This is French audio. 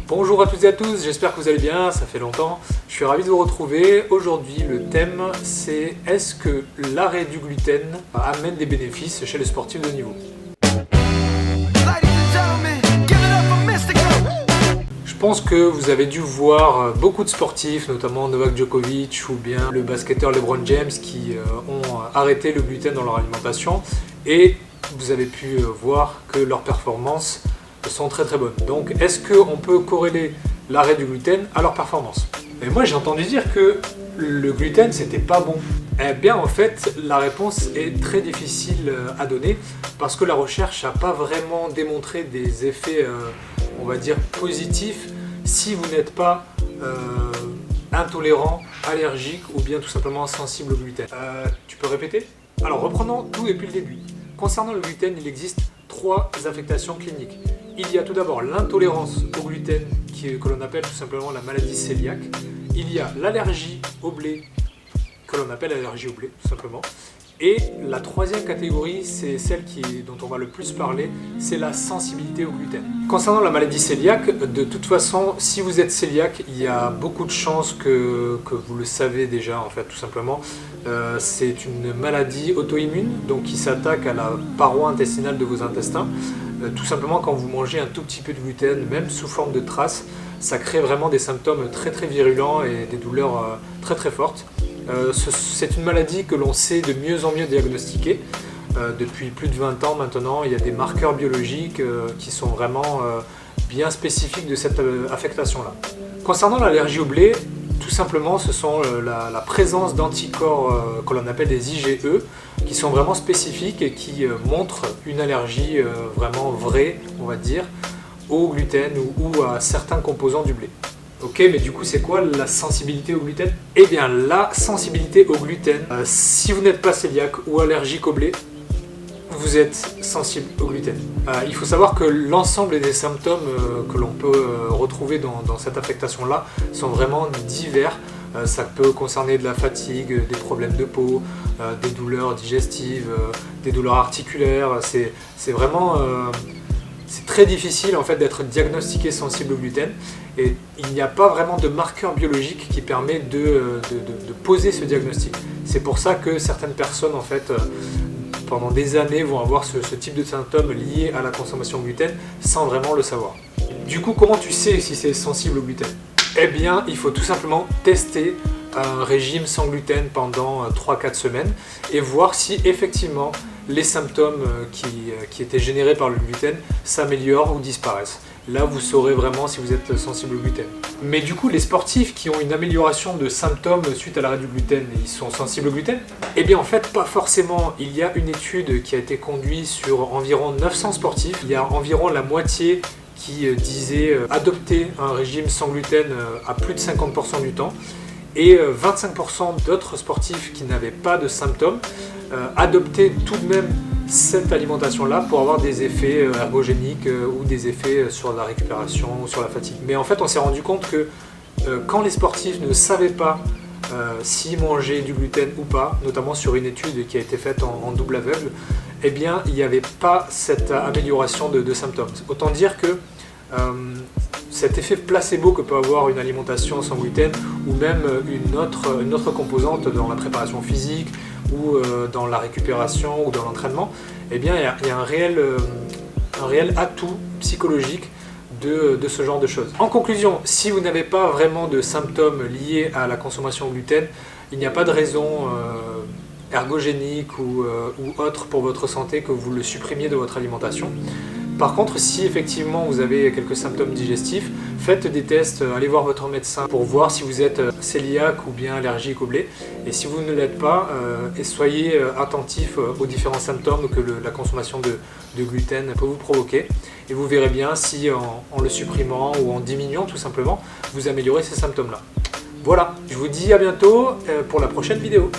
Bonjour à toutes et à tous, j'espère que vous allez bien, ça fait longtemps. Je suis ravi de vous retrouver. Aujourd'hui, le thème, c'est est-ce que l'arrêt du gluten amène des bénéfices chez les sportifs de haut niveau? Je pense que vous avez dû voir beaucoup de sportifs, notamment Novak Djokovic ou bien le basketteur LeBron James qui ont arrêté le gluten dans leur alimentation et vous avez pu voir que leurs performances sont très très bonnes. Donc est-ce qu'on peut corréler l'arrêt du gluten à leur performance? Et moi j'ai entendu dire que le gluten c'était pas bon. Eh bien en fait la réponse est très difficile à donner parce que la recherche n'a pas vraiment démontré des effets on va dire positifs si vous n'êtes pas intolérant, allergique ou bien tout simplement sensible au gluten. Tu peux répéter? Alors reprenons tout depuis le début. Concernant le gluten, il existe 3 affectations cliniques. Il y a tout d'abord l'intolérance au gluten que l'on appelle tout simplement la maladie cœliaque. Il y a l'allergie au blé que l'on appelle l'allergie au blé tout simplement. Et la 3e catégorie, c'est celle dont on va le plus parler, c'est la sensibilité au gluten. Concernant la maladie cœliaque, de toute façon, si vous êtes cœliaque, il y a beaucoup de chances que vous le savez déjà en fait tout simplement. C'est une maladie auto-immune donc qui s'attaque à la paroi intestinale de vos intestins. Tout simplement quand vous mangez un tout petit peu de gluten, même sous forme de traces, ça crée vraiment des symptômes très très virulents et des douleurs très très fortes. C'est une maladie que l'on sait de mieux en mieux diagnostiquer. Depuis plus de 20 ans maintenant, il y a des marqueurs biologiques qui sont vraiment bien spécifiques de cette affectation-là. Concernant l'allergie au blé, tout simplement ce sont la présence d'anticorps que l'on appelle des IgE qui sont vraiment spécifiques et qui montrent une allergie vraiment vraie, on va dire, au gluten ou à certains composants du blé. Ok, mais du coup, c'est quoi la sensibilité au gluten? Eh bien, la sensibilité au gluten, si vous n'êtes pas cœliaque ou allergique au blé, vous êtes sensible au gluten. Il faut savoir que l'ensemble des symptômes que l'on peut retrouver dans cette affectation-là sont vraiment divers. Ça peut concerner de la fatigue, des problèmes de peau, des douleurs digestives, des douleurs articulaires. C'est vraiment... c'est très difficile en fait d'être diagnostiqué sensible au gluten et il n'y a pas vraiment de marqueur biologique qui permet de poser ce diagnostic. C'est pour ça que certaines personnes en fait pendant des années vont avoir ce type de symptômes liés à la consommation de gluten sans vraiment le savoir. Du coup, comment tu sais si c'est sensible au gluten? Eh bien, il faut tout simplement tester un régime sans gluten pendant 3-4 semaines et voir si effectivement les symptômes qui étaient générés par le gluten s'améliorent ou disparaissent. Là, vous saurez vraiment si vous êtes sensible au gluten. Mais du coup, les sportifs qui ont une amélioration de symptômes suite à l'arrêt du gluten, ils sont sensibles au gluten? Eh bien, en fait, pas forcément. Il y a une étude qui a été conduite sur environ 900 sportifs. Il y a environ la moitié qui disait adopter un régime sans gluten à plus de 50% du temps. Et 25% d'autres sportifs qui n'avaient pas de symptômes adoptaient tout de même cette alimentation-là pour avoir des effets ergogéniques ou des effets sur la récupération ou sur la fatigue. Mais en fait, on s'est rendu compte que quand les sportifs ne savaient pas s'ils mangeaient du gluten ou pas, notamment sur une étude qui a été faite en double aveugle, eh bien, il n'y avait pas cette amélioration de symptômes. Autant dire que cet effet placebo que peut avoir une alimentation sans gluten ou même une autre composante dans la préparation physique ou dans la récupération ou dans l'entraînement, eh bien il y a un réel atout psychologique de ce genre de choses. En conclusion, si vous n'avez pas vraiment de symptômes liés à la consommation de gluten, il n'y a pas de raison ergogénique ou autre pour votre santé que vous le supprimiez de votre alimentation. Par contre, si effectivement vous avez quelques symptômes digestifs, faites des tests, allez voir votre médecin pour voir si vous êtes cœliaque ou bien allergique au blé. Et si vous ne l'êtes pas, soyez attentif aux différents symptômes que la consommation de gluten peut vous provoquer. Et vous verrez bien si en le supprimant ou en diminuant tout simplement, vous améliorez ces symptômes-là. Voilà, je vous dis à bientôt pour la prochaine vidéo.